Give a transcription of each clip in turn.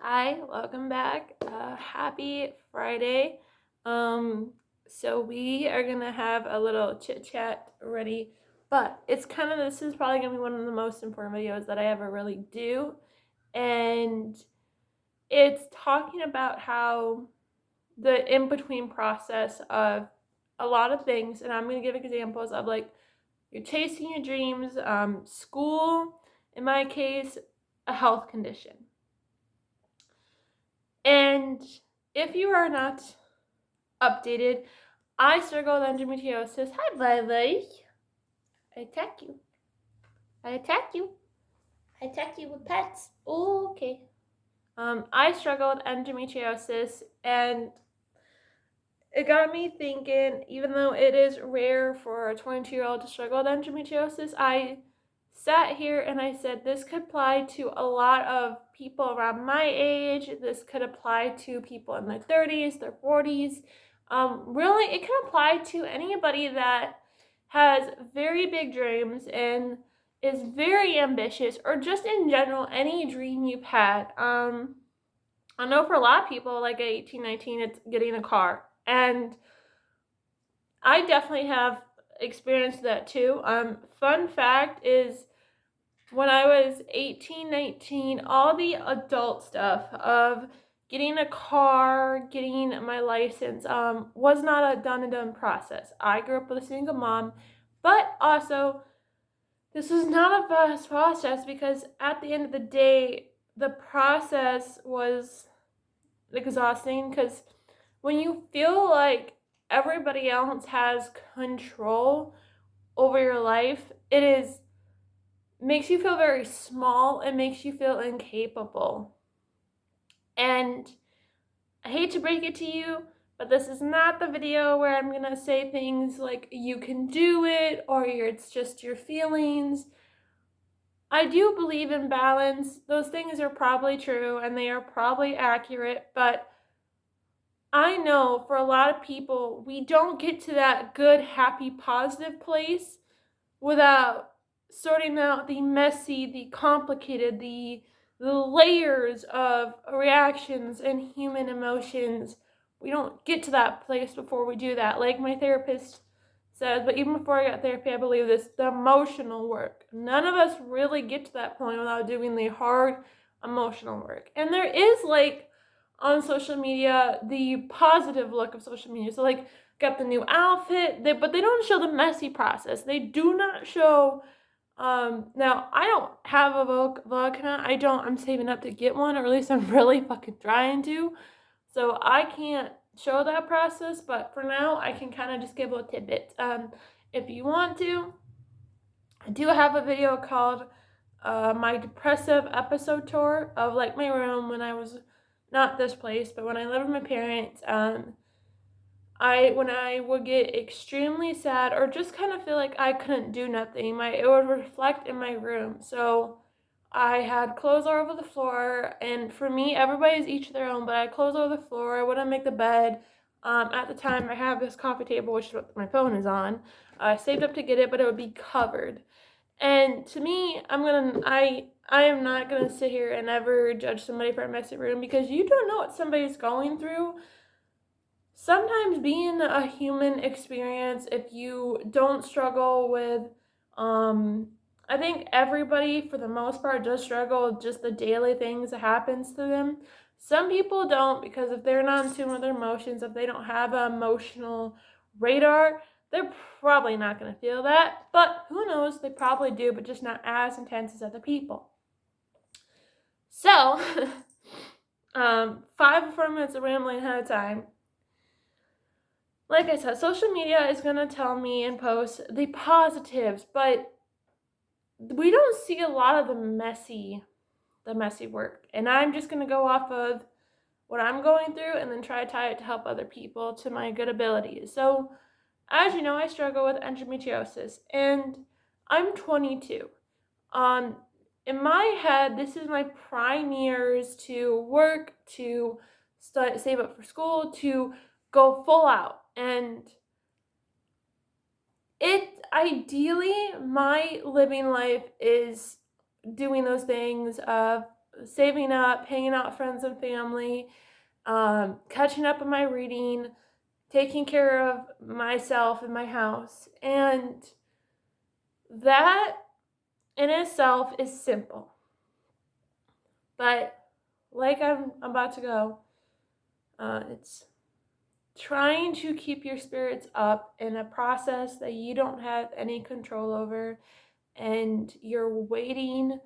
Hi, welcome back. Happy Friday. So we are gonna have a little chit chat ready, but this is probably gonna be one of the most important videos that I ever really do, and it's talking about how the in between process of a lot of things, and I'm gonna give examples of like you're chasing your dreams, school, in my case, a health condition. And if you are not updated, I struggle with endometriosis. Hi, Violet. I attack you. I attack you. I attack you with pets. Okay. I struggle with endometriosis, and it got me thinking, even though it is rare for a 22-year-old to struggle with endometriosis, I sat here and I said this could apply to a lot of people around my age. This could apply to people in their 30s, their 40s. Really, it can apply to anybody that has very big dreams and is very ambitious, or just in general, any dream you've had. I know for a lot of people, like at 18, 19, it's getting a car. And I definitely have experienced that too. Fun fact is, when I was 18, 19, all the adult stuff of getting a car, getting my license, was not a done and done process. I grew up with a single mom, but also this was not a fast process, because at the end of the day, the process was exhausting, because when you feel like everybody else has control over your life, makes you feel very small. It makes you feel incapable. And I hate to break it to you, but this is not the video where I'm gonna say things like you can do it or it's just your feelings. I do believe in balance. Those things are probably true and they are probably accurate, but I know for a lot of people, we don't get to that good, happy, positive place without sorting out the messy, the complicated, the layers of reactions and human emotions. We don't get to that place before we do that. Like my therapist says, but even before I got therapy, I believe this, the emotional work. None of us really get to that point without doing the hard emotional work. And there is, like, on social media, the positive look of social media. So like, got the new outfit, but they don't show the messy process. They do not show. Now I don't have a vlog account. I'm saving up to get one, or at least I'm really fucking trying to. So I can't show that process, but for now I can kind of just give little tidbits. If you want to, I do have a video called my depressive episode tour of like my room when I was not this place, but when I lived with my parents. When I would get extremely sad or just kind of feel like I couldn't do nothing, it would reflect in my room. So I had clothes all over the floor, and for me, everybody's each their own, but I had clothes all over the floor. I wouldn't make the bed. At the time, I have this coffee table, which is what my phone is on. I saved up to get it, but it would be covered. And to me, I am not gonna sit here and ever judge somebody for a messy room, because you don't know what somebody's going through. Sometimes being a human experience, if you don't struggle with, I think everybody for the most part does struggle with just the daily things that happens to them. Some people don't, because if they're not in tune with their emotions, if they don't have an emotional radar, they're probably not going to feel that. But who knows, they probably do, but just not as intense as other people. So, 5 or 4 minutes of rambling ahead of time. Like I said, social media is going to tell me and post the positives, but we don't see a lot of the messy work. And I'm just going to go off of what I'm going through and then try to tie it to help other people to my good abilities. So, as you know, I struggle with endometriosis, and I'm 22. In my head, this is my prime years to work, to save up for school, to go full out. And ideally, my living life is doing those things of saving up, hanging out with friends and family, catching up on my reading, taking care of myself and my house. And that in itself is simple. But like I'm about to go, it's trying to keep your spirits up in a process that you don't have any control over, and you're waiting.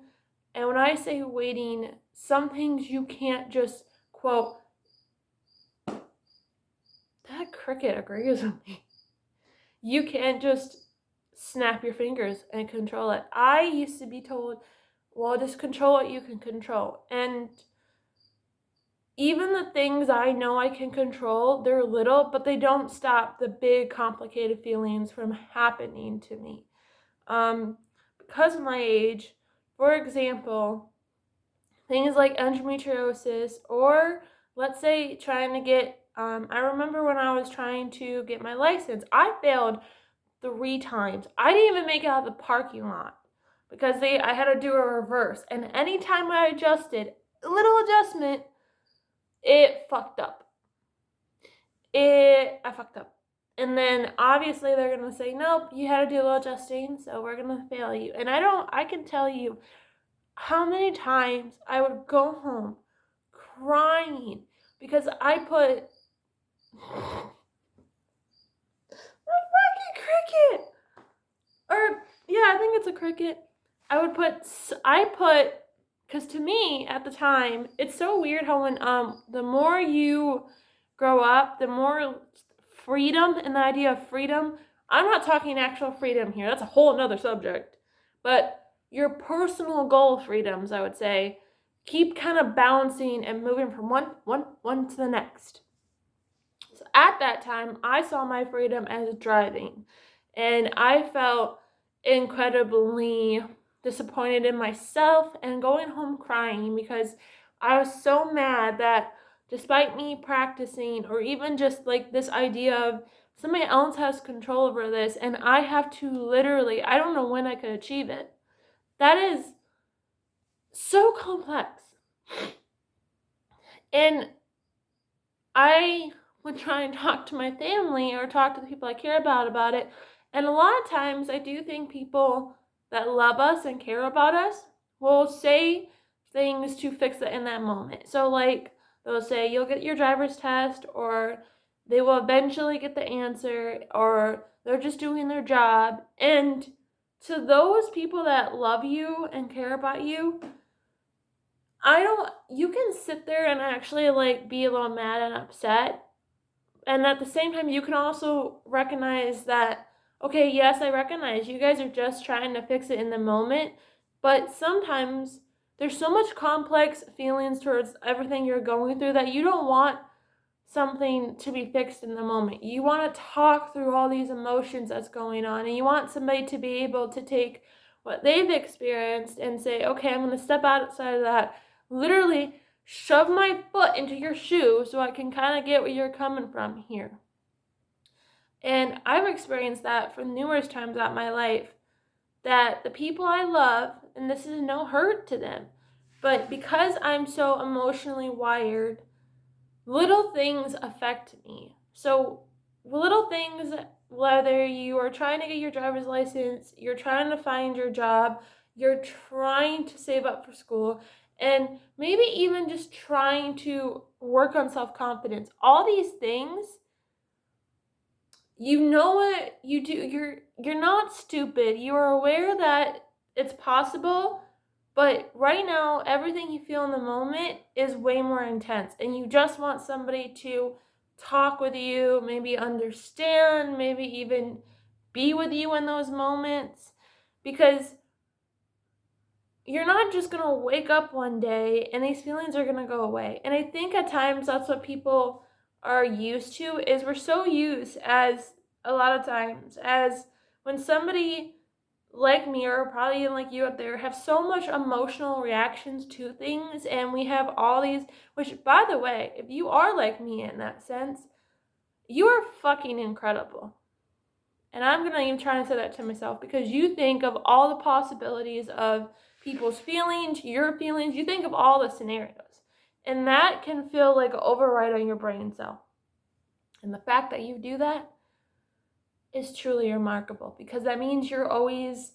And when I say waiting, some things you can't just quote, that cricket agrees with me. You can't just snap your fingers and control it. I used to be told, well, just control what you can control. And even the things I know I can control, they're little, but they don't stop the big, complicated feelings from happening to me. Because of my age, for example, things like endometriosis, or let's say trying to get, I remember when I was trying to get my license, I failed 3 times. I didn't even make it out of the parking lot because I had to do a reverse. And anytime I adjusted, a little adjustment, it fucked up. I fucked up. And then obviously they're going to say, nope, you had to do a little adjusting, so we're going to fail you. And I can tell you how many times I would go home crying because I put a fucking cricket. Or, yeah, I think it's a cricket. Because to me, at the time, it's so weird how when, the more you grow up, the more freedom, and the idea of freedom, I'm not talking actual freedom here, that's a whole nother subject, but your personal goal freedoms, I would say, keep kind of bouncing and moving from one to the next. So at that time, I saw my freedom as driving, and I felt incredibly disappointed in myself and going home crying because I was so mad that despite me practicing, or even just like this idea of somebody else has control over this and I have to literally, I don't know when I could achieve it. That is so complex. And I would try and talk to my family or talk to the people I care about it. And a lot of times I do think people that love us and care about us will say things to fix it in that moment. So like they'll say, you'll get your driver's test, or they will eventually get the answer, or they're just doing their job. And to those people that love you and care about you, you can sit there and actually like be a little mad and upset. And at the same time, you can also recognize that, okay, yes, I recognize you guys are just trying to fix it in the moment, but sometimes there's so much complex feelings towards everything you're going through that you don't want something to be fixed in the moment. You want to talk through all these emotions that's going on, and you want somebody to be able to take what they've experienced and say, okay, I'm going to step outside of that, literally shove my foot into your shoe so I can kind of get where you're coming from here. And I've experienced that for numerous times throughout my life, that the people I love, and this is no hurt to them, but because I'm so emotionally wired, little things affect me. So little things, whether you are trying to get your driver's license, you're trying to find your job, you're trying to save up for school, and maybe even just trying to work on self-confidence. All these things, you know what you do. You're not stupid. You are aware that it's possible, but right now, everything you feel in the moment is way more intense, and you just want somebody to talk with you, maybe understand, maybe even be with you in those moments, because you're not just going to wake up one day and these feelings are going to go away. And I think at times that's what people are used to, is we're so used as a lot of times as when somebody like me, or probably even like you out there, have so much emotional reactions to things, and we have all these, which by the way, if you are like me in that sense, you are fucking incredible. And I'm gonna even try to say that to myself, because you think of all the possibilities of people's feelings, your feelings. You think of all the scenarios. And that can feel like an override on your brain cell. And the fact that you do that is truly remarkable, because that means you're always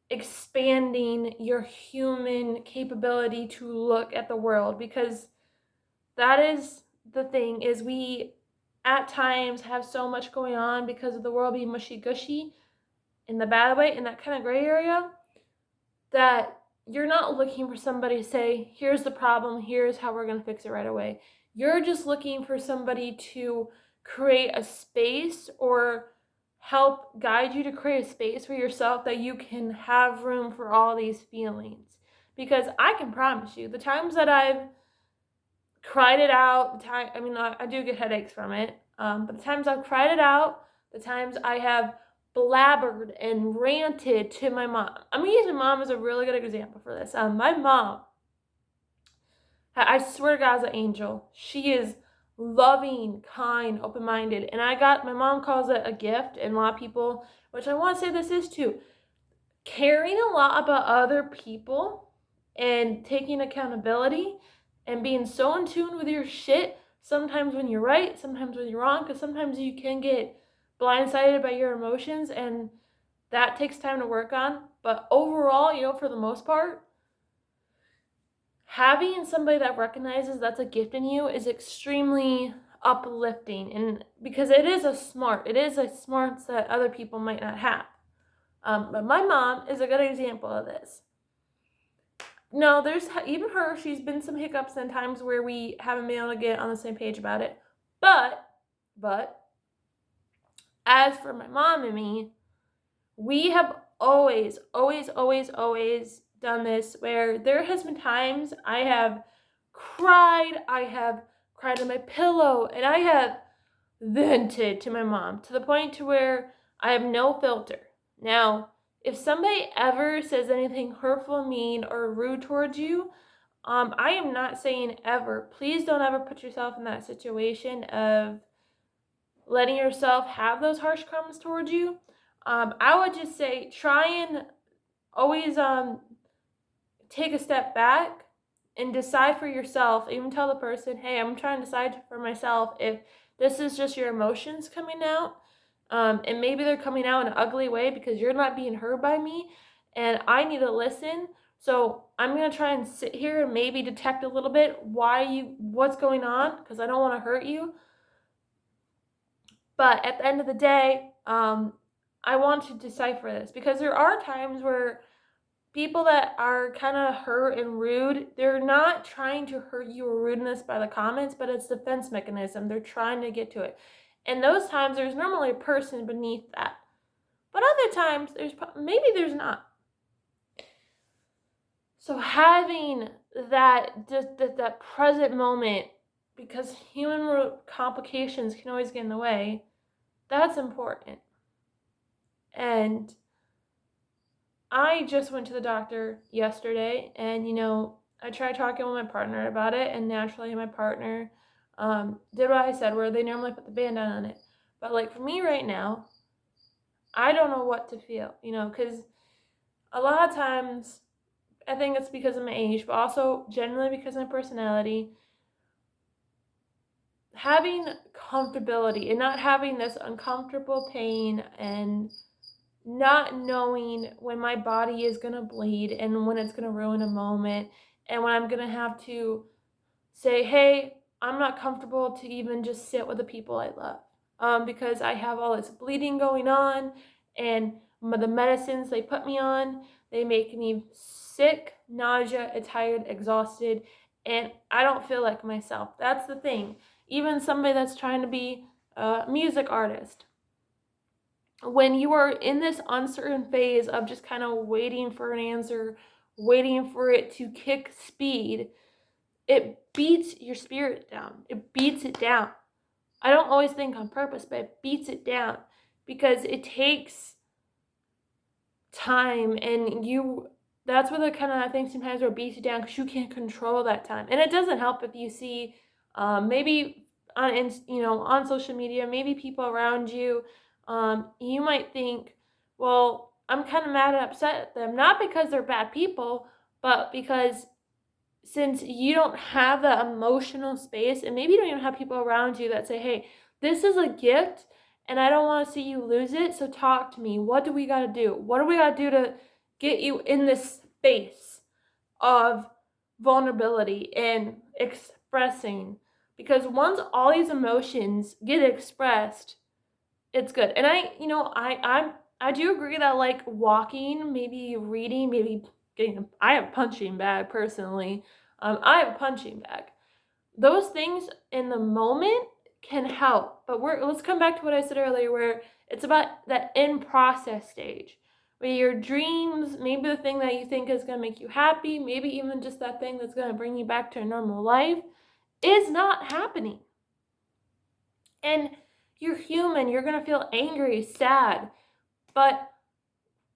expanding your human capability to look at the world, because that is the thing, is we at times have so much going on because of the world being mushy-gushy in the bad way, in that kind of gray area, that you're not looking for somebody to say, here's the problem, here's how we're going to fix it right away. You're just looking for somebody to create a space or help guide you to create a space for yourself that you can have room for all these feelings. Because I can promise you, the times that I've cried it out, I do get headaches from it, but the times I've cried it out, the times I have blabbered and ranted to my mom. I'm going to use my mom as a really good example for this. My mom, I swear to God, is an angel. She is loving, kind, open-minded, and my mom calls it a gift, and a lot of people, which I want to say this is too, caring a lot about other people and taking accountability and being so in tune with your shit, sometimes when you're right, sometimes when you're wrong, because sometimes you can get blindsided by your emotions, and that takes time to work on. But overall, for the most part, having somebody that recognizes that's a gift in you is extremely uplifting, and because it is a smarts that other people might not have. But my mom is a good example of this. No, there's even her, she's been some hiccups and times where we haven't been able to get on the same page about it. But, as for my mom and me, we have always done this, where there has been times I have cried on my pillow, and I have vented to my mom to the point to where I have no filter. Now, if somebody ever says anything hurtful, mean, or rude towards you, I am not saying ever. Please don't ever put yourself in that situation of letting yourself have those harsh comments towards you. I would just say try and always take a step back and decide for yourself. Even tell the person, hey, I'm trying to decide for myself if this is just your emotions coming out. And maybe they're coming out in an ugly way because you're not being heard by me, and I need to listen. So I'm going to try and sit here and maybe detect a little bit what's going on, because I don't want to hurt you. But at the end of the day, I want to decipher this, because there are times where people that are kind of hurt and rude, they're not trying to hurt you or rudeness by the comments, but it's defense mechanism. They're trying to get to it. And those times, there's normally a person beneath that. But other times, there's not. So having that present moment, because human complications can always get in the way, that's important. And I just went to the doctor yesterday, and I tried talking with my partner about it, and naturally my partner did what I said, where they normally put the band-aid on it. But like for me right now, I don't know what to feel, because a lot of times, I think it's because of my age, but also generally because of my personality, having comfortability and not having this uncomfortable pain and not knowing when my body is going to bleed and when it's going to ruin a moment, and when I'm going to have to say, hey, I'm not comfortable to even just sit with the people I love, because I have all this bleeding going on, and the medicines they put me on, they make me sick, nausea, tired, exhausted, and I don't feel like myself. That's the thing. Even somebody that's trying to be a music artist, when you are in this uncertain phase of just kind of waiting for an answer, waiting for it to kick speed, it beats your spirit down. It beats it down. I don't always think on purpose, but it beats it down, because it takes time, and that's where the kind of, I think sometimes where it beats you down, because you can't control that time. And it doesn't help if you see maybe on social media, maybe people around you, you might think, well, I'm kind of mad and upset at them, not because they're bad people, but because since you don't have that emotional space, and maybe you don't even have people around you that say, hey, this is a gift and I don't want to see you lose it, so talk to me. What do we got to do? What do we got to do to get you in this space of vulnerability and expressing? Because once all these emotions get expressed, it's good. And I do agree that like walking, maybe reading, maybe I have a punching bag personally. I have a punching bag. Those things in the moment can help, but let's come back to what I said earlier, where it's about that in process stage, where your dreams, maybe the thing that you think is going to make you happy, maybe even just that thing that's going to bring you back to a normal life, is not happening. And you're human, you're going to feel angry, sad, but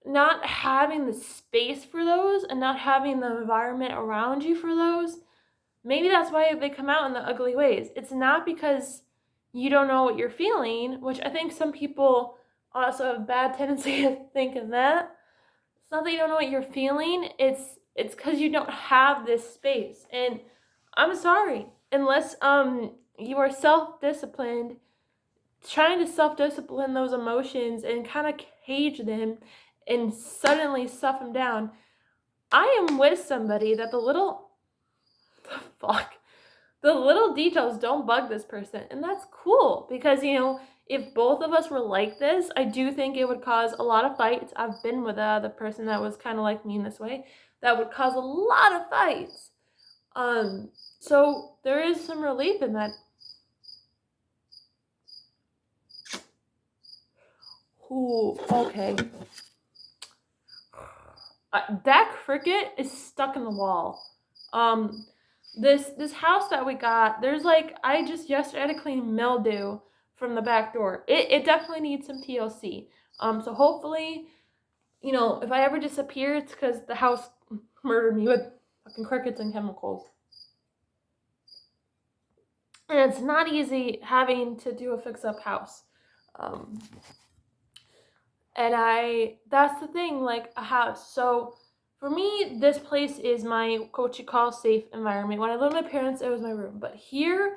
not having the space for those and not having the environment around you for those, maybe that's why they come out in the ugly ways. It's not because you don't know what you're feeling, which I think some people also have a bad tendency of thinking that. It's not that you don't know what you're feeling, it's because you don't have this space. And I'm sorry, unless you are self-disciplined, trying to self-discipline those emotions and kind of cage them and suddenly stuff them down. I am with somebody that the little details don't bug this person, and that's cool, because if both of us were like this, I do think it would cause a lot of fights. I've been with the person that was kind of like me in this way, that would cause a lot of fights. So there is some relief in that. Ooh, okay. That cricket is stuck in the wall. This house that we got, there's like, I just yesterday had to clean mildew from the back door. It definitely needs some TLC. So hopefully, if I ever disappear, it's because the house murdered me with fucking crickets and chemicals. And it's not easy having to do a fix-up house. And that's the thing, like a house. So for me, this place is my, what you call, safe environment. When I lived with my parents, it was my room. But here,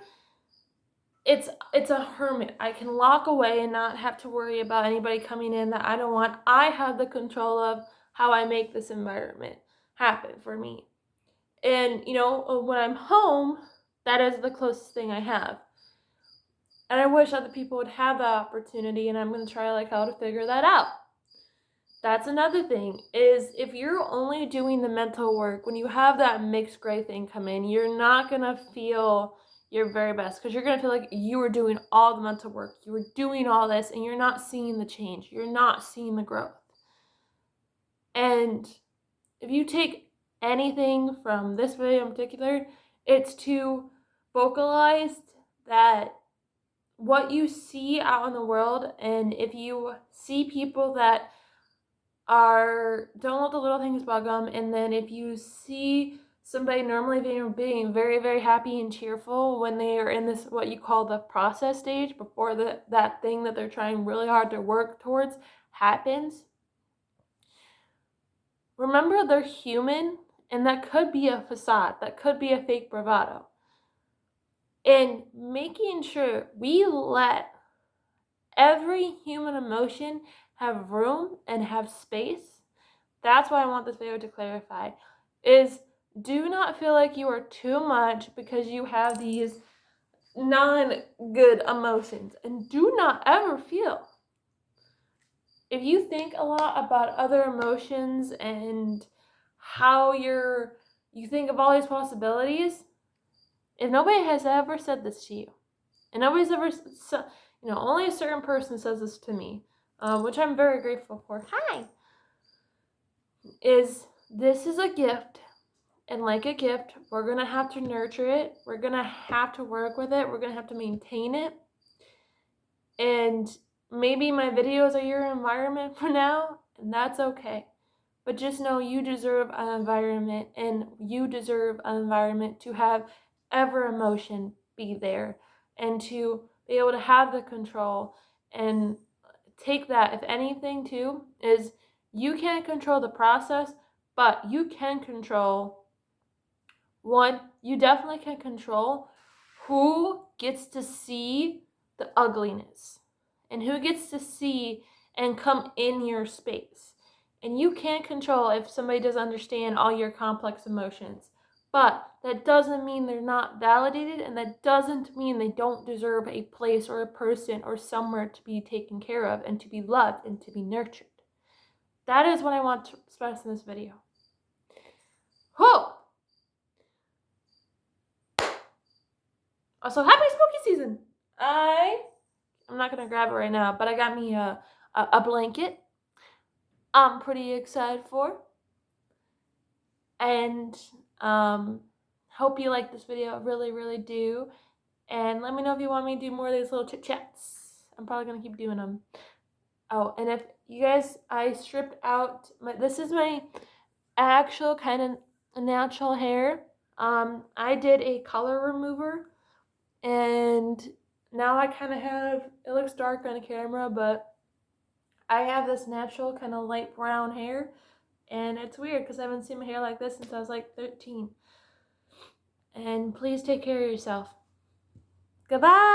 it's a hermit. I can lock away and not have to worry about anybody coming in that I don't want. I have the control of how I make this environment happen for me. And, when I'm home, that is the closest thing I have. And I wish other people would have that opportunity, and I'm going to try like how to figure that out. That's another thing, is if you're only doing the mental work, when you have that mixed gray thing come in, you're not going to feel your very best, because you're going to feel like you were doing all the mental work. You were doing all this, and you're not seeing the change. You're not seeing the growth. And if you take anything from this video in particular, it's to vocalize that what you see out in the world, and if you see people that don't let the little things bug them, and then if you see somebody normally being very, very happy and cheerful when they are in this, what you call the process stage, before that thing that they're trying really hard to work towards happens, remember they're human, and that could be a facade, that could be a fake bravado. And making sure we let every human emotion have room and have space, that's why I want this video to clarify, is do not feel like you are too much because you have these non-good emotions. And do not ever feel, if you think a lot about other emotions and how you think of all these possibilities, if nobody has ever said this to you, and nobody's ever, only a certain person says this to me, which I'm very grateful for. Hi! This is a gift, and like a gift, we're going to have to nurture it. We're going to have to work with it. We're going to have to maintain it. And maybe my videos are your environment for now, and that's okay. But just know you deserve an environment, and you deserve an environment to have every emotion be there, and to be able to have the control and take that. If anything, too, is You can't control the process, but you can control one, you definitely can control who gets to see the ugliness and who gets to see and come in your space. And you can't control if somebody doesn't understand all your complex emotions. But that doesn't mean they're not validated, and that doesn't mean they don't deserve a place or a person or somewhere to be taken care of and to be loved and to be nurtured. That is what I want to express in this video. Whoa! Also, happy spooky season! I'm not gonna grab it right now, but I got me a blanket I'm pretty excited for. And hope you like this video. I really, really do. And let me know if you want me to do more of these little chit chats. I'm probably gonna keep doing them. Oh, and if you guys, I stripped out this is my actual kind of natural hair. I did a color remover, and now I kind of have, it looks dark on camera, but I have this natural kind of light brown hair, and it's weird because I haven't seen my hair like this since I was like 13. And please take care of yourself. Goodbye!